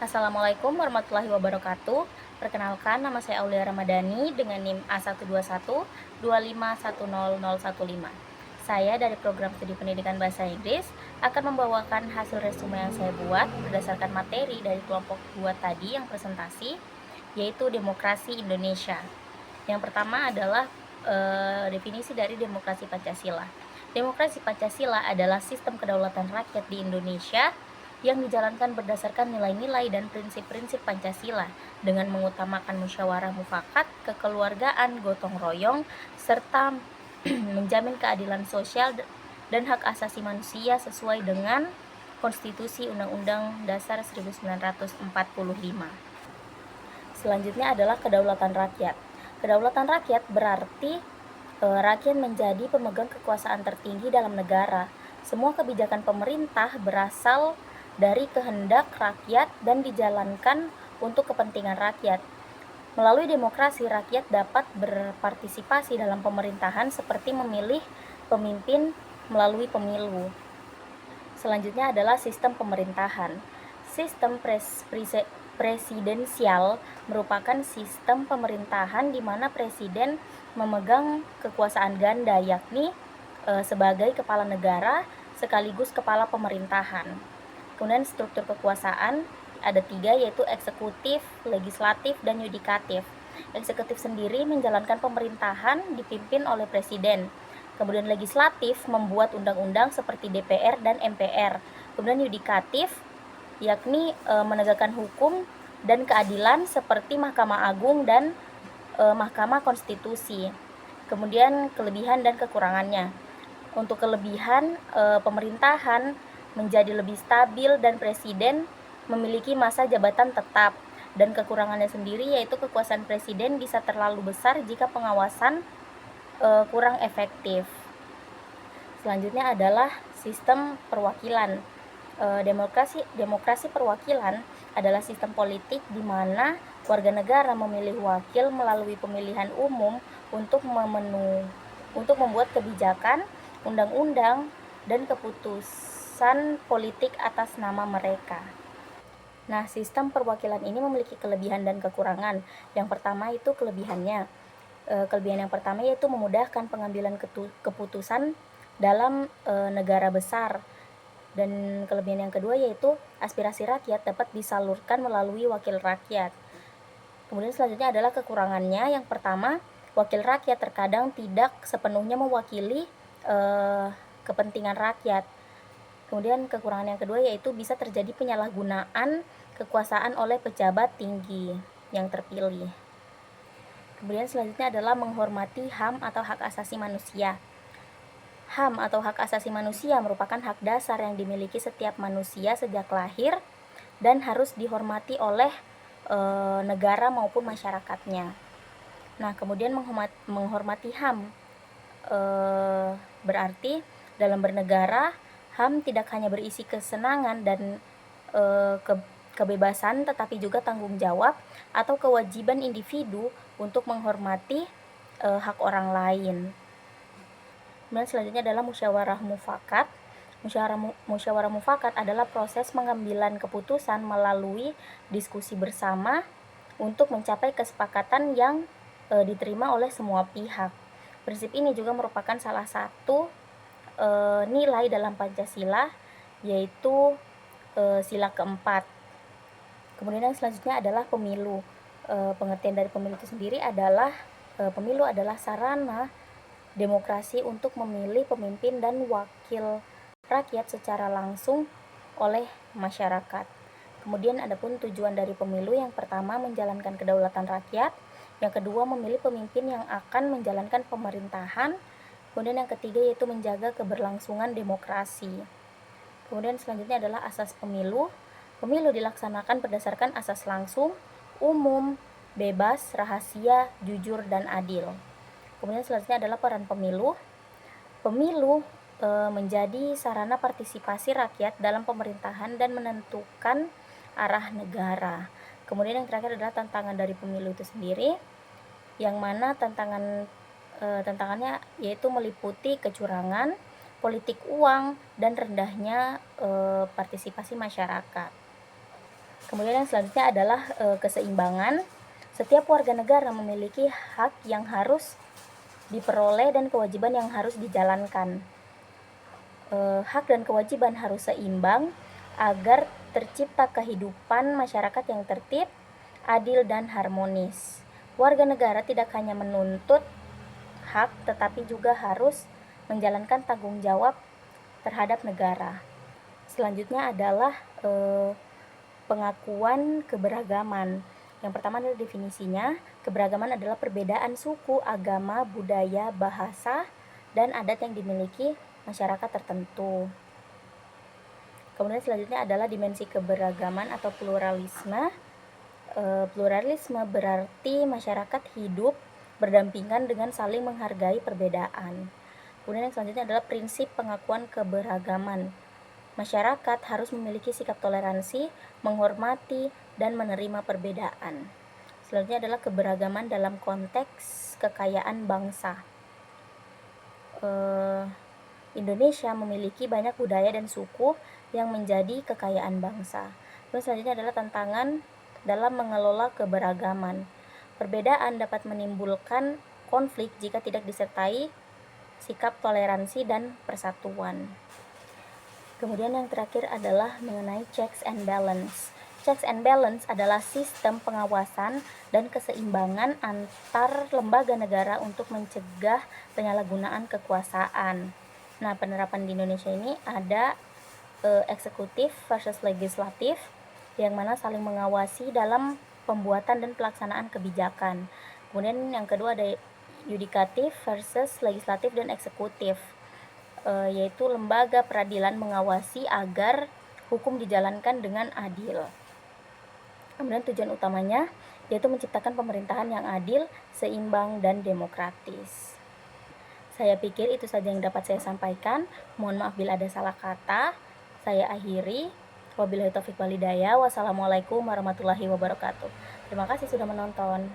Assalamualaikum warahmatullahi wabarakatuh. Perkenalkan, nama saya Aulia Ramadhani dengan NIM A121 2510015. Saya dari program studi pendidikan bahasa Inggris akan membawakan hasil resume yang saya buat berdasarkan materi dari kelompok 2 tadi yang presentasi, yaitu demokrasi Indonesia. Yang pertama adalah definisi dari demokrasi Pancasila. Demokrasi Pancasila adalah sistem kedaulatan rakyat di Indonesia yang dijalankan berdasarkan nilai-nilai dan prinsip-prinsip Pancasila dengan mengutamakan musyawarah mufakat, kekeluargaan, gotong royong, serta menjamin keadilan sosial dan hak asasi manusia sesuai dengan Konstitusi Undang-Undang Dasar 1945. Selanjutnya adalah kedaulatan rakyat. Kedaulatan rakyat berarti rakyat menjadi pemegang kekuasaan tertinggi dalam negara. Semua kebijakan pemerintah berasal dari kehendak rakyat dan dijalankan untuk kepentingan rakyat. Melalui demokrasi, rakyat dapat berpartisipasi dalam pemerintahan seperti memilih pemimpin melalui pemilu. Selanjutnya adalah sistem pemerintahan. Sistem presidensial merupakan sistem pemerintahan di mana presiden memegang kekuasaan ganda, yakni sebagai kepala negara sekaligus kepala pemerintahan. Kemudian struktur kekuasaan ada 3, yaitu eksekutif, legislatif, dan yudikatif. Eksekutif sendiri menjalankan pemerintahan dipimpin oleh presiden. Kemudian legislatif membuat undang-undang seperti DPR dan MPR. Kemudian yudikatif yakni menegakkan hukum dan keadilan seperti Mahkamah Agung dan Mahkamah Konstitusi. Kemudian kelebihan dan kekurangannya. Untuk kelebihan, pemerintahan menjadi lebih stabil dan presiden memiliki masa jabatan tetap. Dan kekurangannya sendiri yaitu kekuasaan presiden bisa terlalu besar jika pengawasan kurang efektif. Selanjutnya adalah sistem perwakilan. Demokrasi perwakilan adalah sistem politik di mana warga negara memilih wakil melalui pemilihan umum untuk membuat kebijakan, undang-undang, dan keputusan politik atas nama mereka. Nah, sistem perwakilan ini memiliki kelebihan dan kekurangan. Yang pertama itu kelebihannya. Kelebihan yang pertama yaitu memudahkan pengambilan keputusan dalam negara besar. Dan kelebihan yang kedua yaitu aspirasi rakyat dapat disalurkan melalui wakil rakyat. Kemudian selanjutnya adalah kekurangannya. Yang pertama, wakil rakyat terkadang tidak sepenuhnya mewakili kepentingan rakyat. Kemudian kekurangan yang kedua yaitu bisa terjadi penyalahgunaan kekuasaan oleh pejabat tinggi yang terpilih. Kemudian selanjutnya adalah menghormati HAM atau hak asasi manusia. HAM atau hak asasi manusia merupakan hak dasar yang dimiliki setiap manusia sejak lahir dan harus dihormati oleh negara maupun masyarakatnya. Nah, kemudian menghormati HAM berarti dalam bernegara, HAM tidak hanya berisi kesenangan dan kebebasan, tetapi juga tanggung jawab atau kewajiban individu untuk menghormati hak orang lain. Kemudian selanjutnya adalah musyawarah mufakat. Musyawarah mufakat adalah proses pengambilan keputusan melalui diskusi bersama untuk mencapai kesepakatan yang diterima oleh semua pihak. Prinsip ini juga merupakan salah satu nilai dalam Pancasila, yaitu sila keempat. Kemudian yang selanjutnya adalah pemilu. Pengertian dari pemilu itu sendiri adalah pemilu adalah sarana demokrasi untuk memilih pemimpin dan wakil rakyat secara langsung oleh masyarakat. Kemudian adapun tujuan dari pemilu, yang pertama menjalankan kedaulatan rakyat, yang kedua memilih pemimpin yang akan menjalankan pemerintahan, kemudian yang ketiga yaitu menjaga keberlangsungan demokrasi. Kemudian selanjutnya adalah asas pemilu. Pemilu dilaksanakan berdasarkan asas langsung, umum, bebas, rahasia, jujur, dan adil. Kemudian selanjutnya adalah peran pemilu. Pemilu menjadi sarana partisipasi rakyat dalam pemerintahan dan menentukan arah negara. Kemudian yang terakhir adalah tantangan dari pemilu itu sendiri, yang mana tantangannya yaitu meliputi kecurangan, politik uang, dan rendahnya partisipasi masyarakat. Kemudian yang selanjutnya adalah keseimbangan. Setiap warga negara memiliki hak yang harus diperoleh dan kewajiban yang harus dijalankan. Hak dan kewajiban harus seimbang agar tercipta kehidupan masyarakat yang tertib, adil, dan harmonis. Warga negara tidak hanya menuntut hak, tetapi juga harus menjalankan tanggung jawab terhadap negara. Selanjutnya adalah pengakuan keberagaman. Yang pertama adalah definisinya. Keberagaman adalah perbedaan suku, agama, budaya, bahasa, dan adat yang dimiliki masyarakat tertentu. Kemudian selanjutnya adalah dimensi keberagaman atau pluralisme. Pluralisme berarti masyarakat hidup berdampingan dengan saling menghargai perbedaan. Kemudian yang selanjutnya adalah prinsip pengakuan keberagaman. Masyarakat harus memiliki sikap toleransi, menghormati, dan menerima perbedaan. Selanjutnya adalah keberagaman dalam konteks kekayaan bangsa. Indonesia memiliki banyak budaya dan suku yang menjadi kekayaan bangsa. Terus selanjutnya adalah tantangan dalam mengelola keberagaman. Perbedaan dapat menimbulkan konflik jika tidak disertai sikap toleransi dan persatuan. Kemudian yang terakhir adalah mengenai checks and balance. Checks and balance adalah sistem pengawasan dan keseimbangan antar lembaga negara untuk mencegah penyalahgunaan kekuasaan. Nah, penerapan di Indonesia ini ada eksekutif versus legislatif, yang mana saling mengawasi dalam pembuatan dan pelaksanaan kebijakan. Kemudian yang kedua ada yudikatif versus legislatif dan eksekutif, yaitu lembaga peradilan mengawasi agar hukum dijalankan dengan adil. Kemudian tujuan utamanya yaitu menciptakan pemerintahan yang adil, seimbang, dan demokratis. Saya pikir itu saja yang dapat saya sampaikan. Mohon maaf bila ada salah kata. Saya akhiri. Wabillahi taufiq wal hidayah. Wassalamualaikum warahmatullahi wabarakatuh. Terima kasih sudah menonton.